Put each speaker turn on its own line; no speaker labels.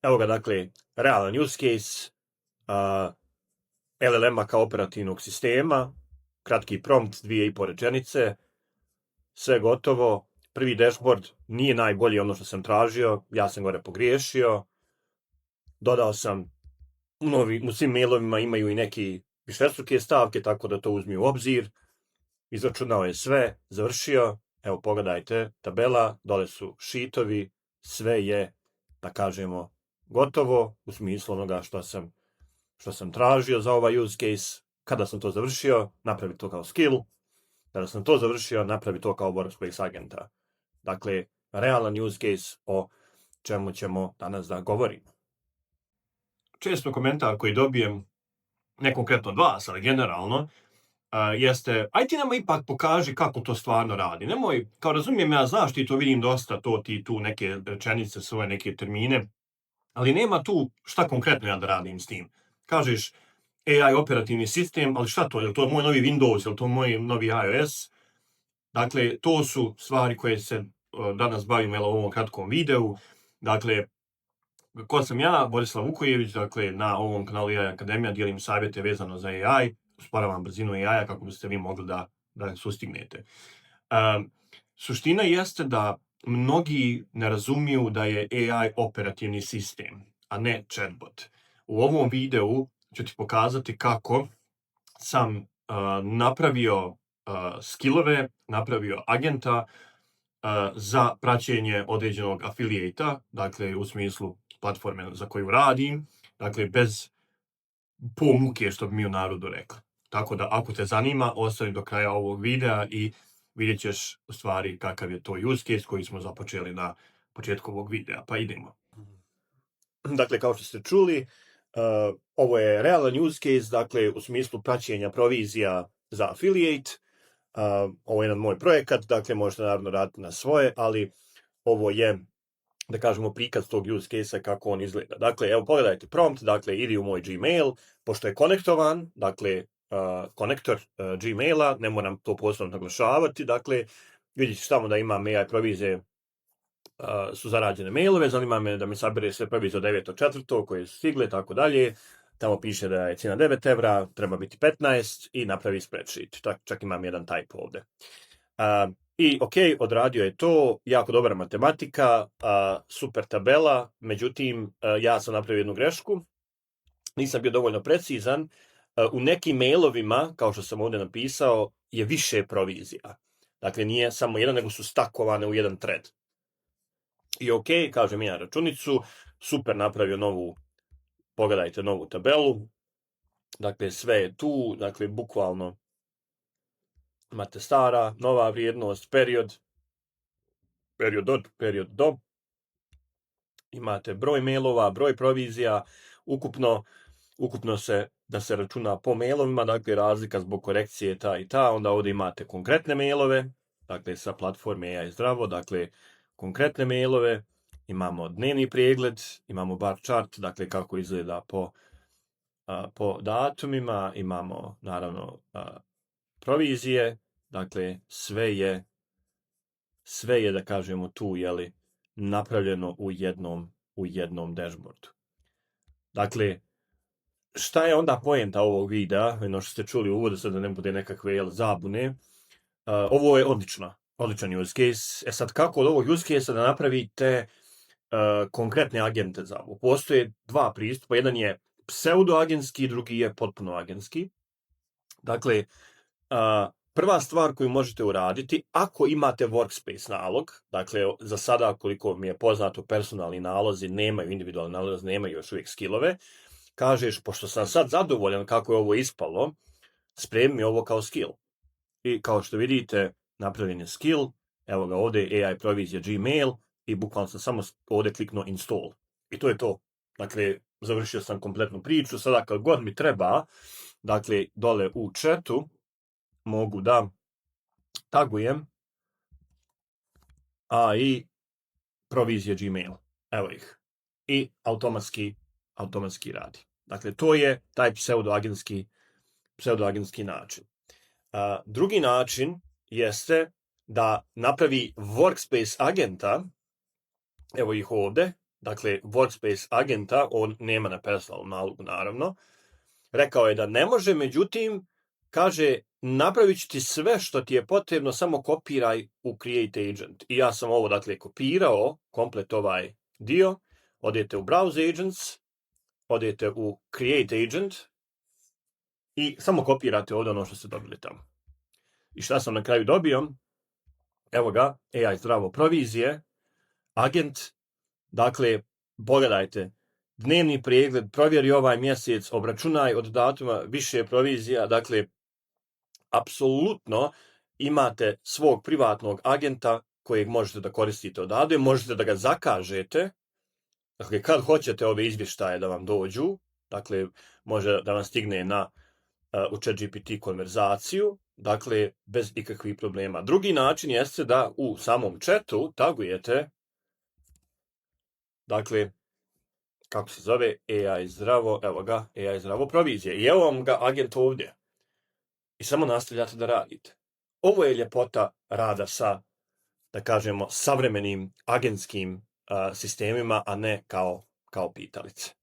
Evo ga, dakle, realan use case, LLM-a kao operativnog sistema, kratki prompt, 2,5 rečenice, sve gotovo. Prvi dashboard nije najbolji ono što sam tražio, ja sam gore pogriješio. Dodao sam, u svim mailovima imaju i neki višestruke stavke, tako da to uzmi u obzir. Izračunao je sve, završio. Evo pogledajte, tabela, dole su sheetovi, sve je, da kažemo, gotovo u smislu onoga što sam tražio za ovaj use case. Kada sam to završio, napravi to kao skill. Kada sam to završio, napravi to kao workspace agenta. Dakle, realan use case o čemu ćemo danas da govorimo. Često komentar koji dobijem, ne konkretno od vas, ali generalno, jeste, aj ti nama ipak pokaži kako to stvarno radi. Nemoj, kao razumijem ja, znaš ti to, vidim dosta, to ti tu neke rečenice, svoje neke termine, ali nema tu šta konkretno ja da radim s tim. Kažeš AI operativni sistem, ali šta to? Je li to moj novi Windows, je li to moj novi iOS? Dakle, to su stvari koje se danas bavimo u ovom kratkom videu. Dakle, ko sam ja, Borislav Vukojević, dakle, na ovom kanalu AI Akademija dijelim savjete vezano za AI, usporavam brzinu AI-a kako biste vi mogli da sustignete. Suština jeste da mnogi ne razumiju da je AI operativni sistem, a ne chatbot. U ovom videu ću ti pokazati kako sam napravio skillove, napravio agenta za praćenje određenog afiliata, dakle u smislu platforme za koju radim, dakle bez muke, što bi mi u narodu rekli. Tako da ako te zanima, ostani do kraja ovog videa i vidjet ćeš u stvari kakav je to use case koji smo započeli na početku ovog videa. Pa idemo. Dakle, kao što ste čuli, ovo je realan use case, dakle u smislu praćenja provizija za affiliate. Ovo je jedan moj projekat, dakle možete naravno raditi na svoje, ali ovo je, da kažemo, prikaz tog use case-a kako on izgleda. Dakle, evo pogledajte prompt, dakle idi u moj Gmail, pošto je konektovan, dakle konektor Gmaila, ne moram to posebno naglašavati, dakle vidite tamo da imam AI provizije, su zarađene mailove, zanima me da mi sabere sve provizije od 9.4. koje su stigle, tako dalje. Tamo piše da je cijena 9 evra, treba biti 15 i napravi spreadsheet. Čak imam jedan type ovde. I ok, odradio je to, jako dobra matematika, super tabela, međutim ja sam napravio jednu grešku, nisam bio dovoljno precizan. U nekim mailovima, kao što sam ovdje napisao, je više provizija. Dakle, nije samo jedan, nego su stakovane u jedan thread. I ok, kažem ja računicu, super, napravio pogledajte novu tabelu, dakle sve je tu, dakle bukvalno imate stara, nova vrijednost, period od, period do, imate broj mailova, broj provizija, ukupno se, da se računa po mailovima, dakle razlika zbog korekcije ta i ta, onda ovdje imate konkretne mailove, dakle sa platforme AI Zdravo, dakle konkretne mailove, imamo dnevni pregled, imamo bar chart, dakle kako izgleda po datumima, imamo naravno provizije, dakle sve je, da kažemo, tu napravljeno u jednom dashboardu. Dakle, šta je onda poenta ovog videa, jedno što ste čuli u uvodu, sad da ne bude nekakve zabune, ovo je odličan use case. Sad kako od ovog use case da napravite konkretne agente za ovo? Postoje dva pristupa, jedan je pseudo-agentski, drugi je potpuno agentski. Dakle, prva stvar koju možete uraditi, ako imate workspace nalog, dakle za sada koliko mi je poznato personalni nalozi nemaju, individualni nalozi nemaju još uvijek skillove, kažeš, pošto sam sad zadovoljan kako je ovo ispalo, spremi ovo kao skill. I kao što vidite, napravljen je skill, evo ga ovdje AI provizija Gmail i bukvalno sam samo ovdje kliknuo install. I to je to. Dakle, završio sam kompletnu priču, sada kad god mi treba, dakle, dole u chatu, mogu da tagujem AI provizije Gmail. Evo ih. I automatski radi. Dakle, to je taj pseudoagentski način. Drugi način jeste da napravi workspace agenta, evo ih ovdje, dakle, Workspace agenta, on nema na personalnom nalogu, naravno, rekao je da ne može, međutim, kaže, napravit ću ti sve što ti je potrebno, samo kopiraj u Create Agent. I ja sam ovo, dakle, kopirao, komplet ovaj dio, odete u Browse Agents, odete u Create Agent i samo kopirate ovdje ono što ste dobili tamo. I šta sam na kraju dobio? Evo ga, AI zdravo provizije, agent, dakle, pogledajte, dnevni pregled, provjeri ovaj mjesec, obračunaj od datuma više provizija, dakle, apsolutno imate svog privatnog agenta kojeg možete da koristite odavde, možete da ga zakažete, dakle, kad hoćete ove izvještaje da vam dođu, dakle, može da vam stigne u ChatGPT konverzaciju, dakle, bez ikakvih problema. Drugi način jeste da u samom chatu tagujete, dakle, kako se zove, AI zdravo, evo ga, AI zdravo provizije. I evo vam ga agent ovdje. I samo nastavljate da radite. Ovo je ljepota rada sa, da kažemo, savremenim agentskim sistemima, a ne kao pitalice.